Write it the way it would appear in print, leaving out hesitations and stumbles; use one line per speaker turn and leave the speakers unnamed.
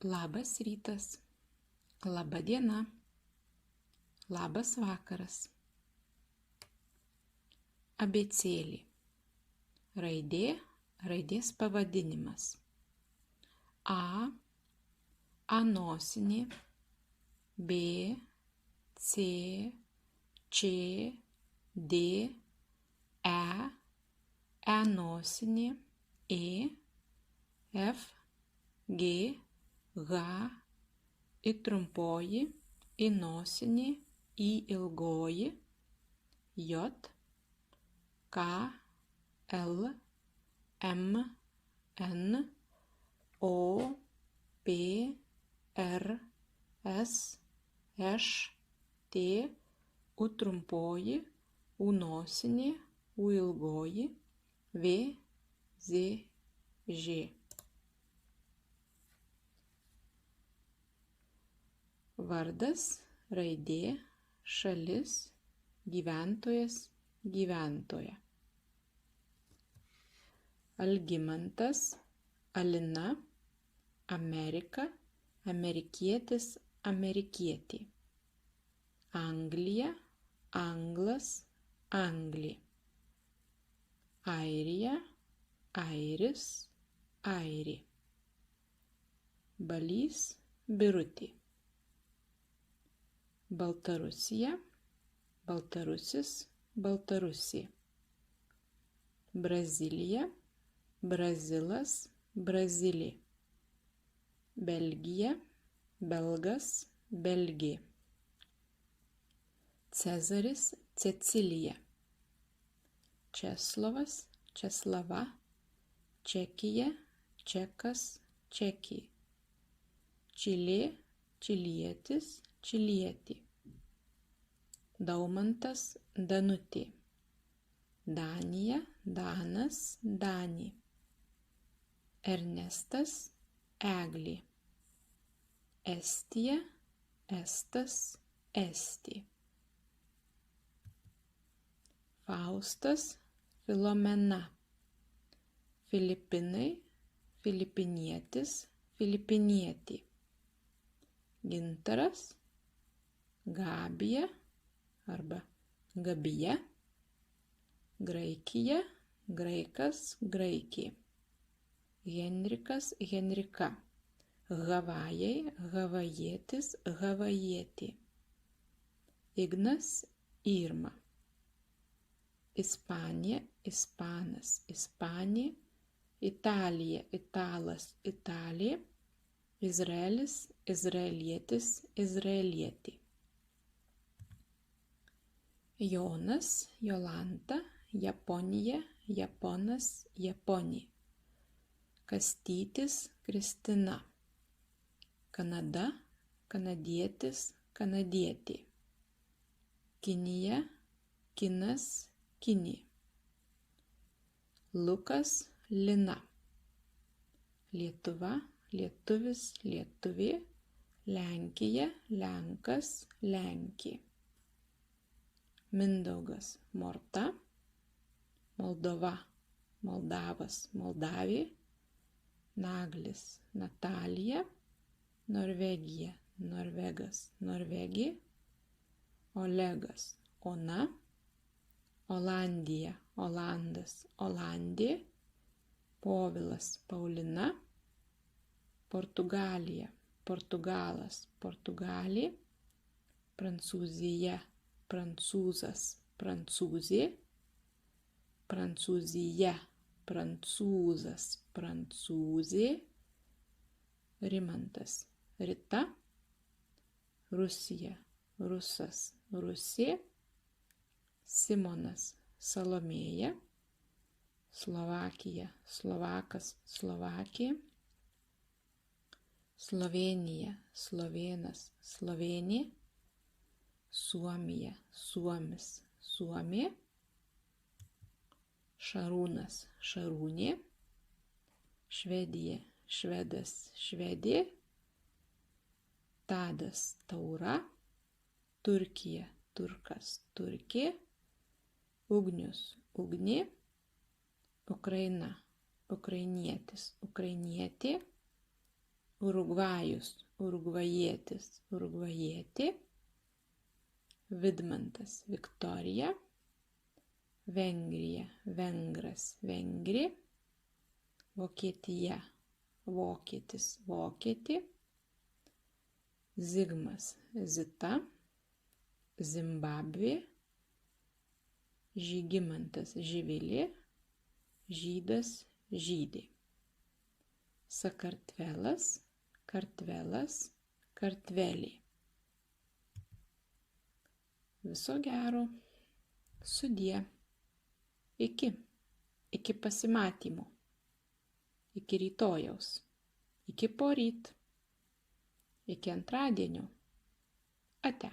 Labas rytas, laba diena, labas vakaras. Abėcėlė. Raidė, raidės pavadinimas. A, A nosinė, B, C, Č, D, E nosinė, E, F, G, H, I trumpoji, I nosinė, I ilgoji, J, K, L, M, N, O, P, R, S, Š, T, U trumpoji, U nosinė, U ilgoji, V, Z, Ž. Vardas, raidė, šalis, gyventojas, gyventoja. Algimantas, Alina, Amerika, amerikietis, amerikietė. Anglija, anglas, anglė. Airija, airis, airė. Balys, Birutė. Baltarusija, baltarusis, baltarusė. Brazilija, brazilas, brazilė. Belgija, belgas, belgė. Cezaris, Cecilija. Česlovas, Česlava, Čekija, Čekas, Čekė. Čilė, čilietis, čilietė. Daumantas, Danutė. Danija, Danas, Danė. Ernestas, Eglė. Estija, Estas, Estė. Faustas, Filomena. Filipinai, filipinietis, filipinietė. Gintaras, Gabija arba Gabija. Graikija, graikas, graikė. Henrikas, Henrika. Havajai, havajietis, havajietė. Ignas, Irma. Ispanija, ispanas, ispanė. Italija, italas, italė. Izraelis, izraelietis, izraelietė. Jonas, Jolanta, Japonija, japonas, japonė. Kastytis, Kristina. Kanada, kanadietis, kanadietė. Kinija, kinas, kinė. Lukas, Lina. Lietuva, lietuvis, lietuvė. Lenkija, lenkas, lenkė. Mindaugas, Morta. Moldova, Moldavas, Moldavė. Naglis, Natalija. Norvegija, Norvegas, Norvegė. Olegas, Ona. Olandija, Olandas, Olandė. Povilas, Paulina. Portugalija, Portugalas, Portugalė. Prancūzija, prancūzas, prancūzė. Prancūzija, prancūzas, prancūzė. Rimantas, Rita. Rusija, rusas, rusė. Simonas, Salomėja. Slovakija, slovakas, slovakė. Slovėnija, slovėnas, slovėnė. Suomija, suomis, suomė. Šarūnas, šarūnė. Švedija, švedas, švedė. Tadas, taura. Turkija, turkas, turkė. Ugnius, ugnė. Ukraina, ukrainietis, ukrainietė. Urugvajus, urugvajietis, urugvajietė. Vidmantas, Viktorija. Vengrija, vengras, vengrė. Vokietija, vokietis, vokietė. Zigmas, Zita. Zimbabvė. Žygimantas, Živilė. Žydas, žydė. Sakartvelas, kartvelas, kartvelė. Viso gero. Sudie. Iki pasimatymo. Iki rytojaus. Iki poryt. Iki antradienio. Ate.